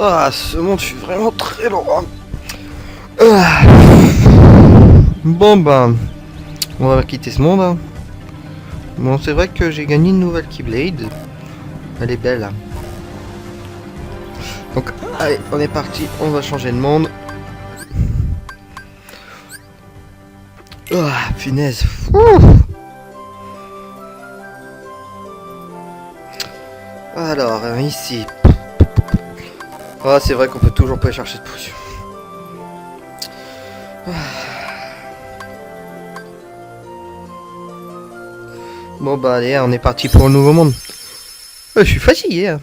Ah, ce monde, je suis vraiment très loin. Ah. Bon ben, on va quitter ce monde. Hein. Bon, c'est vrai que j'ai gagné une nouvelle Keyblade. Elle est belle. Hein. Donc, allez, on est parti. On va changer de monde. Ah, punaise. Ouh. Alors, ici. Ah, c'est vrai qu'on peut toujours pas chercher de potion. Ah. Bon bah allez, on est parti pour le nouveau monde. Je suis fatigué. Hein.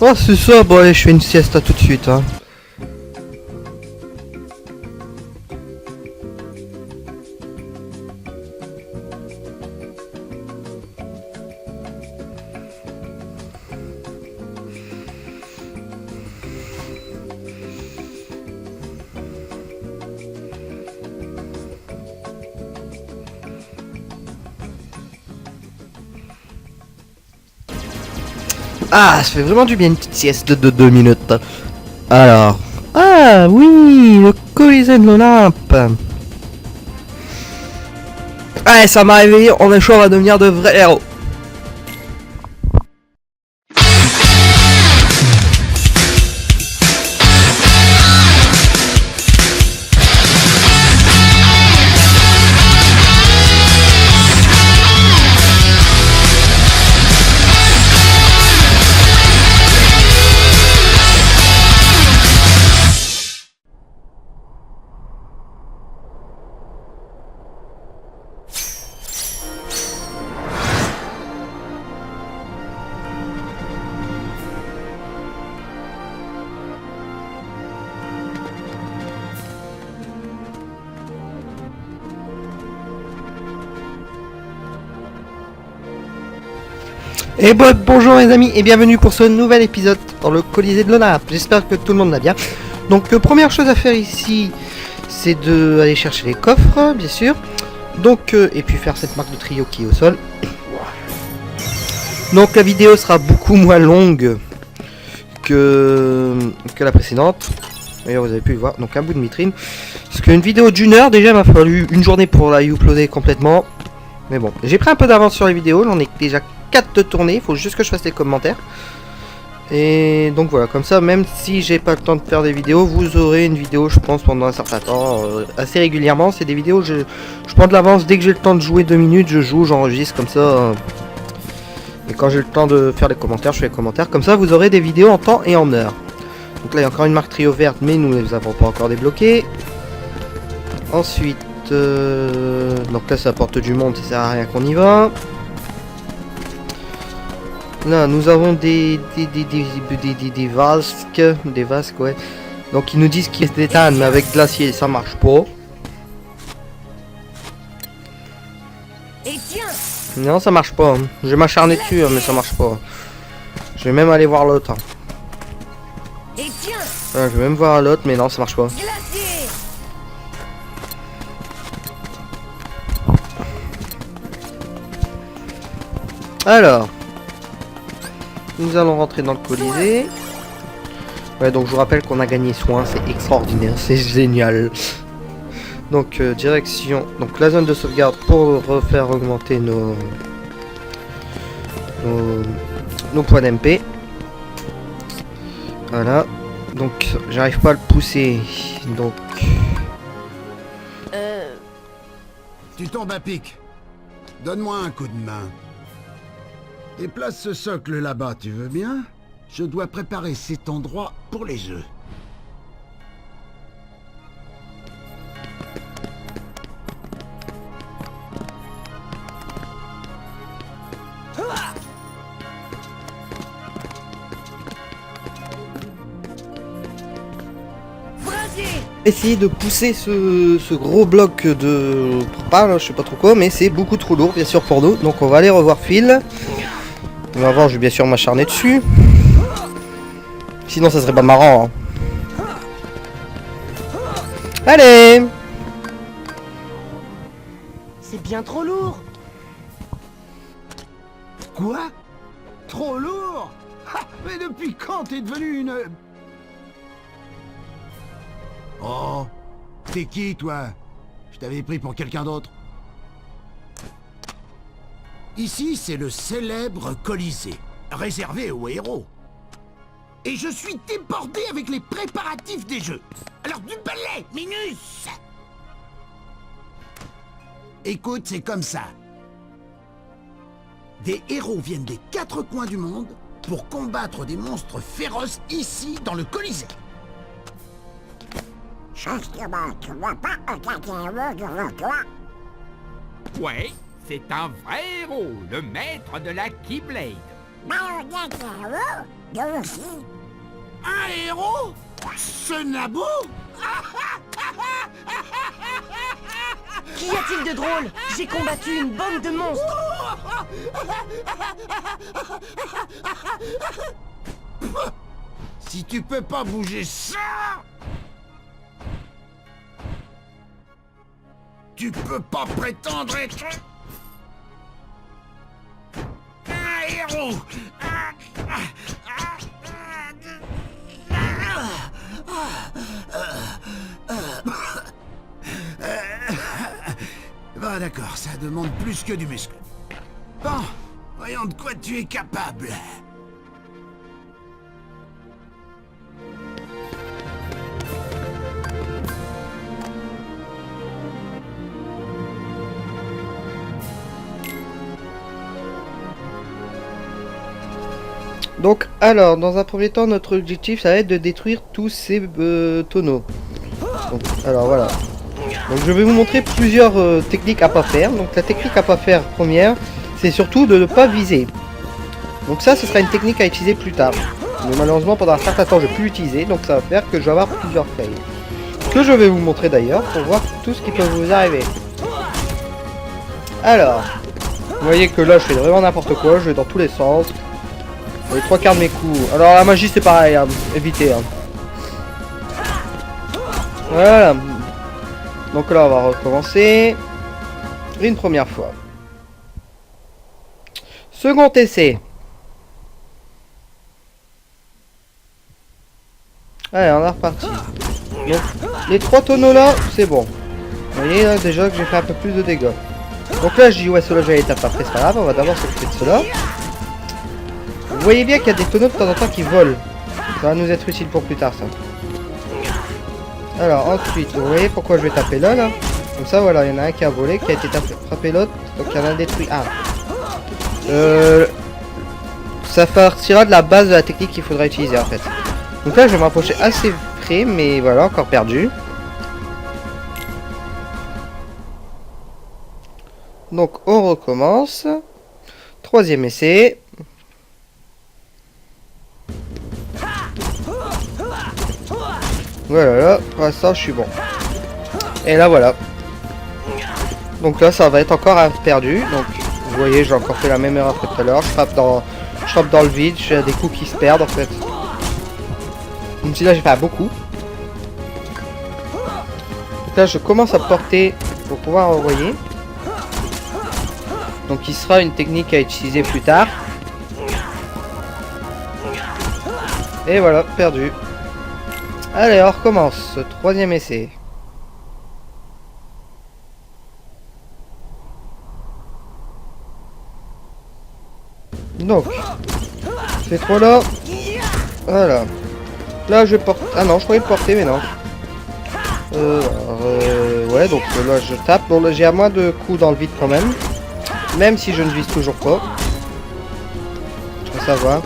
Oh c'est ça, bon allez, je fais une sieste tout de suite. Hein. Ah, ça fait vraiment du bien une petite sieste de 2 minutes. Alors. Ah oui, le Colisée de l'Olympe. Ah, ça m'a réveillé, on est chaud, on va devenir de vrais héros. Et bonjour les amis et bienvenue pour ce nouvel épisode dans le Colisée de l'Olympe. J'espère que tout le monde va bien. Donc première chose à faire ici, c'est de aller chercher les coffres, bien sûr. Donc et puis faire cette marque de trio qui est au sol. Donc la vidéo sera beaucoup moins longue que la précédente. D'ailleurs vous avez pu le voir, donc un bout de vitrine. Parce qu'une vidéo d'une heure, déjà il m'a fallu une journée pour la uploader complètement. Mais bon, j'ai pris un peu d'avance sur les vidéos, j'en ai déjà 4 de tournée, il faut juste que je fasse les commentaires. Et donc voilà, comme ça, même si j'ai pas le temps de faire des vidéos, vous aurez une vidéo, je pense, pendant un certain temps, assez régulièrement. C'est des vidéos, je prends de l'avance, dès que j'ai le temps de jouer 2 minutes, je joue, j'enregistre comme ça. Et quand j'ai le temps de faire les commentaires, je fais les commentaires. Comme ça, vous aurez des vidéos en temps et en heure. Donc là, il y a encore une marque trio verte, mais nous ne les avons pas encore débloquées. Ensuite, donc là, ça apporte du monde, ça sert à rien qu'on y va. Là, nous avons des vasques, ouais. Donc ils nous disent qu'ils s'éteignent, mais avec glacier, ça marche pas. Non, ça marche pas. Hein. Je vais m'acharner dessus, hein, mais ça marche pas. Je vais même aller voir l'autre. Hein. Ouais, je vais même voir l'autre, mais non, ça marche pas. Alors, nous allons rentrer dans le Colisée. Ouais, donc je vous rappelle qu'on a gagné soin, c'est extraordinaire, c'est génial. Donc direction, donc la zone de sauvegarde pour refaire augmenter nos points d'MP. Voilà. Donc j'arrive pas à le pousser. Donc. Tu tombes à pic. Donne-moi un coup de main. Déplace ce socle là-bas, tu veux bien? Je dois préparer cet endroit pour les jeux. Essayer de pousser ce gros bloc de propane, je sais pas trop quoi, mais c'est beaucoup trop lourd bien sûr pour nous, donc on va aller revoir Phil. Mais avant je vais bien sûr m'acharner dessus. Sinon ça serait pas marrant. Hein. Allez! C'est bien trop lourd. Quoi? Trop lourd? Mais depuis quand t'es devenu une... Oh, t'es qui, toi? Je t'avais pris pour quelqu'un d'autre. Ici, c'est le célèbre Colisée, réservé aux héros. Et je suis débordé avec les préparatifs des jeux. Alors du balai, Minus! Écoute, c'est comme ça. Des héros viennent des 4 coins du monde pour combattre des monstres féroces ici, dans le Colisée. Ouais, c'est un vrai héros, le maître de la Keyblade. Un héros? Ce Nabo? Qu'y a-t-il de drôle? J'ai combattu une bande de monstres. Si tu peux pas bouger ça, tu peux pas prétendre être un héros. Bah d'accord, ça demande plus que du muscle. Bon, voyons de quoi tu es capable. Donc, alors, dans un premier temps, notre objectif, ça va être de détruire tous ces tonneaux. Donc, alors, voilà. Donc, je vais vous montrer plusieurs techniques à pas faire. Donc, la technique à pas faire première, c'est surtout de ne pas viser. Donc ça, ce sera une technique à utiliser plus tard. Mais malheureusement, pendant un certain temps, je ne peux plus l'utiliser. Donc, ça va faire que je vais avoir plusieurs fails. Que je vais vous montrer d'ailleurs, pour voir tout ce qui peut vous arriver. Alors, vous voyez que là, je fais vraiment n'importe quoi. Je vais dans tous les sens. Les 3/4 de mes coups. Alors la magie c'est pareil, hein. Évitez. Hein. Voilà. Donc là on va recommencer. Une première fois. Second essai. Allez, on est reparti. Donc les 3 tonneaux là, c'est bon. Vous voyez là déjà que j'ai fait un peu plus de dégâts. Donc là je dis ouais cela j'ai l'étape après, c'est pas grave, on va d'abord s'occuper de cela. Vous voyez bien qu'il y a des tonneaux de temps en temps qui volent. Ça va nous être utile pour plus tard ça. Alors ensuite, vous voyez pourquoi je vais taper là là. Comme ça voilà, il y en a un qui a volé, qui a été frappé l'autre. Donc il y en a un détruit. Ah. Ça partira de la base de la technique qu'il faudra utiliser en fait. Donc là je vais m'approcher assez près, mais voilà, encore perdu. Donc on recommence. 3e essai. Voilà, là, pour l'instant je suis bon. Et là voilà. Donc là ça va être encore un perdu. Donc vous voyez j'ai encore fait la même erreur que tout à l'heure. Je frappe dans le vide, je fais des coups qui se perdent en fait. Même si là j'ai fait beaucoup. Donc là je commence à porter pour pouvoir envoyer. Donc il sera une technique à utiliser plus tard. Et voilà, perdu. Allez, on recommence. 3e essai. Donc, ces 3 là. Voilà. Là, je porte. Ah non, je croyais le porter, mais non. Ouais, donc là, je tape. Bon, là, j'ai à moins de coups dans le vide quand même. Même si je ne vise toujours pas. Ça va.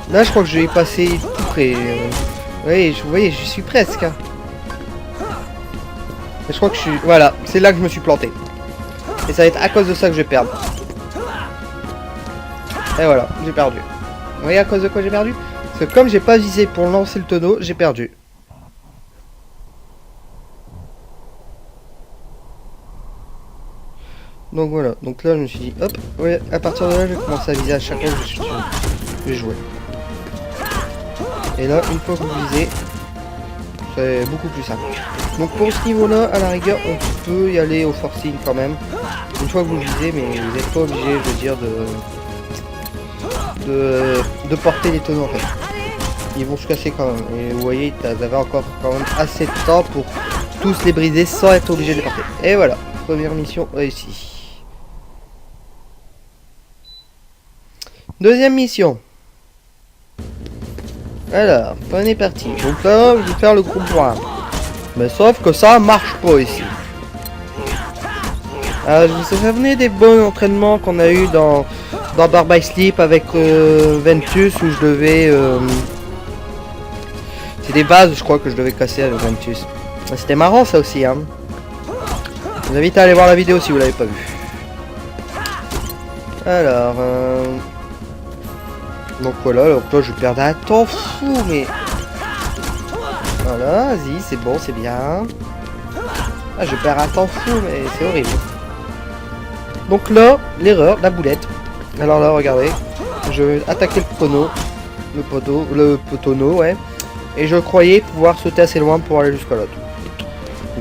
Là, je crois que je vais passer tout près. Oui, vous voyez, je suis presque. Hein. Mais je crois que je suis... Voilà, c'est là que je me suis planté. Et ça va être à cause de ça que je vais perdre. Et voilà, j'ai perdu. Vous voyez à cause de quoi j'ai perdu? Parce que comme j'ai pas visé pour lancer le tonneau, j'ai perdu. Donc voilà, donc là je me suis dit, hop, ouais, à partir de là je vais commencer à viser à chaque fois que je vais jouer. Et là, une fois que vous visez, c'est beaucoup plus simple. Donc pour ce niveau-là, à la rigueur, on peut y aller au forcing quand même. Une fois que vous visez, mais vous n'êtes pas obligé, je veux dire, de porter les tonneaux en fait. Ils vont se casser quand même. Et vous voyez, vous avez encore quand même assez de temps pour tous les briser sans être obligé de les porter. Et voilà, première mission réussie. Deuxième mission. Alors, on est parti. Donc là, je vais faire le groupe 1. Mais sauf que ça marche pas ici. Je vous souvenez des bons entraînements qu'on a eu dans Bar by Sleep avec Ventus où je devais... c'est des bases je crois que je devais casser avec Ventus. C'était marrant ça aussi hein. Je vous invite à aller voir la vidéo si vous l'avez pas vu. Alors... donc voilà, alors là je perds un temps fou mais... Voilà, vas-y, c'est bon, c'est bien. Ah, je perds un temps fou mais c'est horrible. Donc là, l'erreur, la boulette. Alors là, regardez. Je vais attaquer le potonneau, ouais. Et je croyais pouvoir sauter assez loin pour aller jusqu'à l'autre.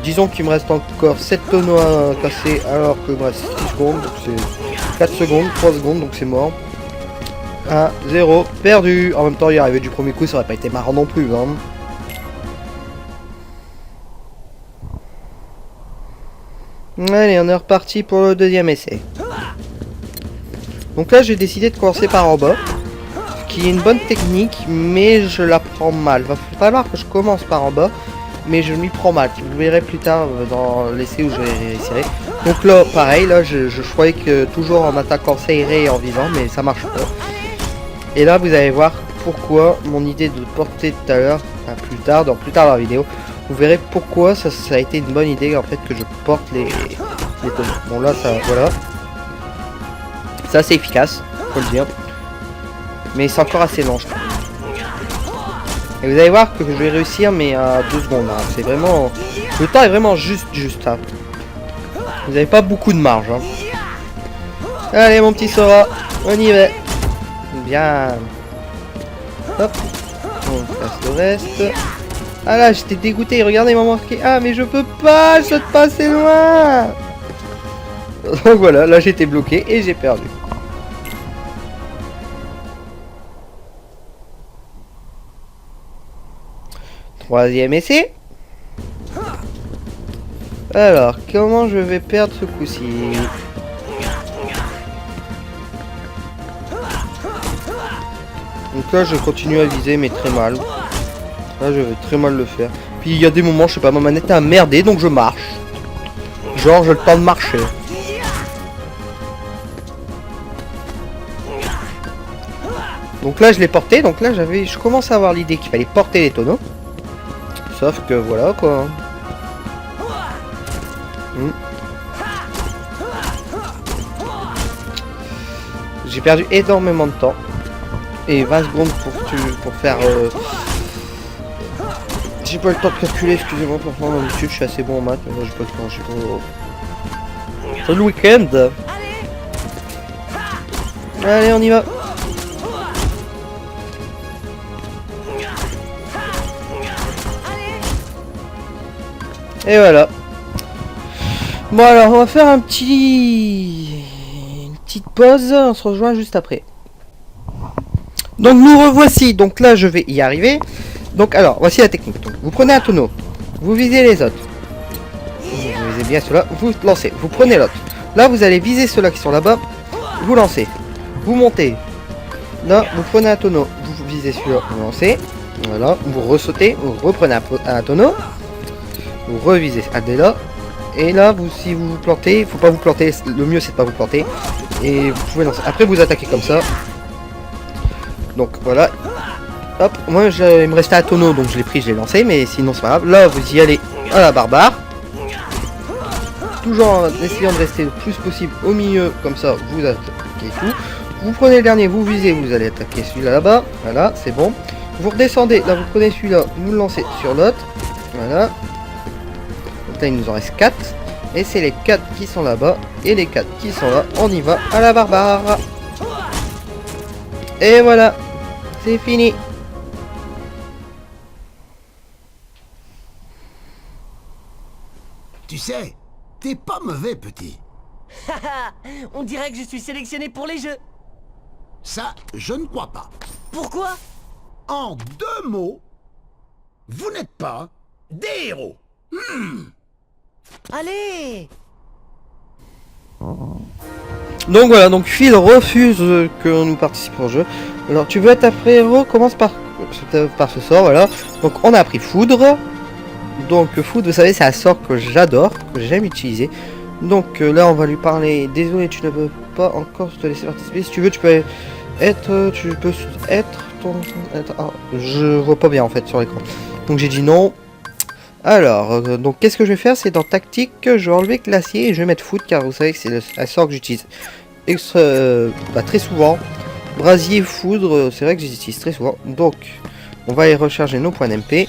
Disons qu'il me reste encore 7 tonneaux à casser alors que il me reste 6 secondes. Donc c'est 4 secondes, 3 secondes, donc c'est mort. 1, 0, perdu. En même temps, y arriver du premier coup, ça aurait pas été marrant non plus. Hein. Allez, on est reparti pour le deuxième essai. Donc là, j'ai décidé de commencer par en bas. Ce qui est une bonne technique, mais je la prends mal. Va falloir que je commence par en bas, mais je m'y prends mal. Vous verrez plus tard dans l'essai où je vais réussir. Donc là, pareil, là, je croyais que toujours en attaquant ça irait et en vivant, mais ça marche pas. Et là, vous allez voir pourquoi mon idée de porter tout à l'heure, plus tard dans la vidéo, vous verrez pourquoi ça a été une bonne idée en fait que je porte les tonneaux. Bon là ça voilà. Ça c'est efficace, faut le dire. Mais c'est encore assez lent je trouve. Et vous allez voir que je vais réussir mais à 2 secondes. Hein. C'est vraiment. Le temps est vraiment juste. Hein. Vous n'avez pas beaucoup de marge. Hein. Allez mon petit Sora, on y va. Bien. Hop. On passe le reste. Ah là, j'étais dégoûté, regardez, il m'a marqué. Ah, mais je peux pas, je saute pas assez loin. Donc voilà, là j'étais bloqué et j'ai perdu. Troisième essai. Alors, comment je vais perdre ce coup-ci? Donc là, je continue à viser, mais très mal. Là je vais très mal le faire. Puis il y a des moments, je sais pas, ma manette a merdé donc je marche. Genre j'ai le temps de marcher. Donc là je l'ai porté, donc là je commence à avoir l'idée qu'il fallait porter les tonneaux. Sauf que voilà quoi. J'ai perdu énormément de temps. Et 20 secondes pour faire... J'ai pas le temps de calculer, excusez-moi pour prendre l'habitude, je suis assez bon en maths, mais là j'ai pas le temps, j'ai pas... C'est le week-end. Allez, on y va. Et voilà. Bon alors, on va faire une petite pause, on se rejoint juste après. Donc nous revoici, donc là je vais y arriver. Donc alors, voici la technique. Donc, vous prenez un tonneau, vous visez les autres. Vous visez bien ceux-là, vous lancez, vous prenez l'autre. Là vous allez viser ceux-là qui sont là-bas, vous lancez. Vous montez. Là, vous prenez un tonneau, vous visez celui-là, vous lancez. Voilà, vous ressautez, vous reprenez un tonneau. Vous revisez un dé là. Et là, si vous vous plantez, il faut pas vous planter, le mieux c'est de pas vous planter. Et vous pouvez lancer. Après vous attaquez comme ça. Donc voilà. Hop, moi il me restait un tonneau donc je l'ai pris, je l'ai lancé, mais sinon c'est pas grave. Là vous y allez à la barbare. Toujours en essayant de rester le plus possible au milieu, comme ça vous attaquez tout. Vous prenez le dernier, vous visez, vous allez attaquer celui-là là-bas. Voilà, c'est bon. Vous redescendez, là vous prenez celui-là, vous le lancez sur l'autre. Voilà. Donc là il nous en reste 4. Et c'est les 4 qui sont là-bas. Et les 4 qui sont là. On y va à la barbare. Et voilà. C'est fini. Tu sais, t'es pas mauvais, petit. On dirait que je suis sélectionné pour les jeux. Ça, je ne crois pas. Pourquoi? En 2 mots, vous n'êtes pas des héros. Allez! Donc voilà, donc Phil refuse que nous participions au jeu. Alors tu veux être un vrai héros, commence par ce sort, voilà. Donc on a appris Foudre. Donc Foudre, vous savez, c'est un sort que j'adore, que j'ai jamais utilisé. Donc là on va lui parler. Désolé, tu ne peux pas encore te laisser participer. Si tu veux, tu peux être ah, je vois pas bien en fait sur l'écran. Donc j'ai dit non. Alors, donc qu'est-ce que je vais faire? C'est dans tactique, je vais enlever glacier et je vais mettre foot car vous savez que c'est un sort que j'utilise très souvent. Brasier, foudre, c'est vrai que j'utilise très souvent. Donc, on va aller recharger nos points d'MP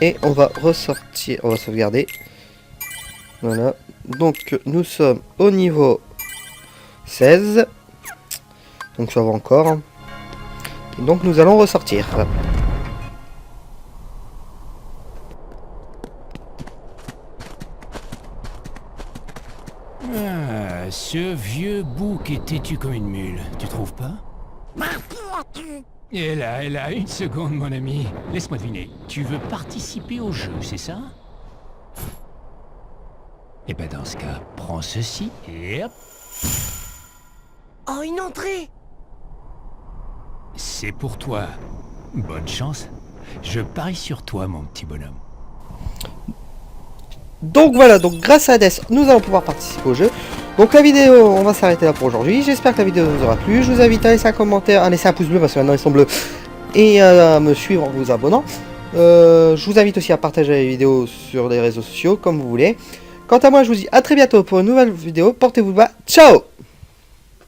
et on va ressortir, on va sauvegarder. Voilà. Donc, nous sommes au niveau 16. Donc, ça va encore. Et donc, nous allons ressortir. Ah, ce vieux bouc est têtu comme une mule, tu trouves pas? Elle a une seconde, mon ami. Laisse-moi deviner. Tu veux participer au jeu, c'est ça? Eh ben dans ce cas, prends ceci et hop. Oh, une entrée! C'est pour toi. Bonne chance. Je parie sur toi, mon petit bonhomme. Donc voilà, donc grâce à Hades, nous allons pouvoir participer au jeu. Donc la vidéo, on va s'arrêter là pour aujourd'hui. J'espère que la vidéo vous aura plu. Je vous invite à laisser un commentaire, à laisser un pouce bleu parce que maintenant ils sont bleus. Et à me suivre en vous abonnant. Je vous invite aussi à partager la vidéo sur les réseaux sociaux comme vous voulez. Quant à moi, je vous dis à très bientôt pour une nouvelle vidéo. Portez-vous bien. Ciao!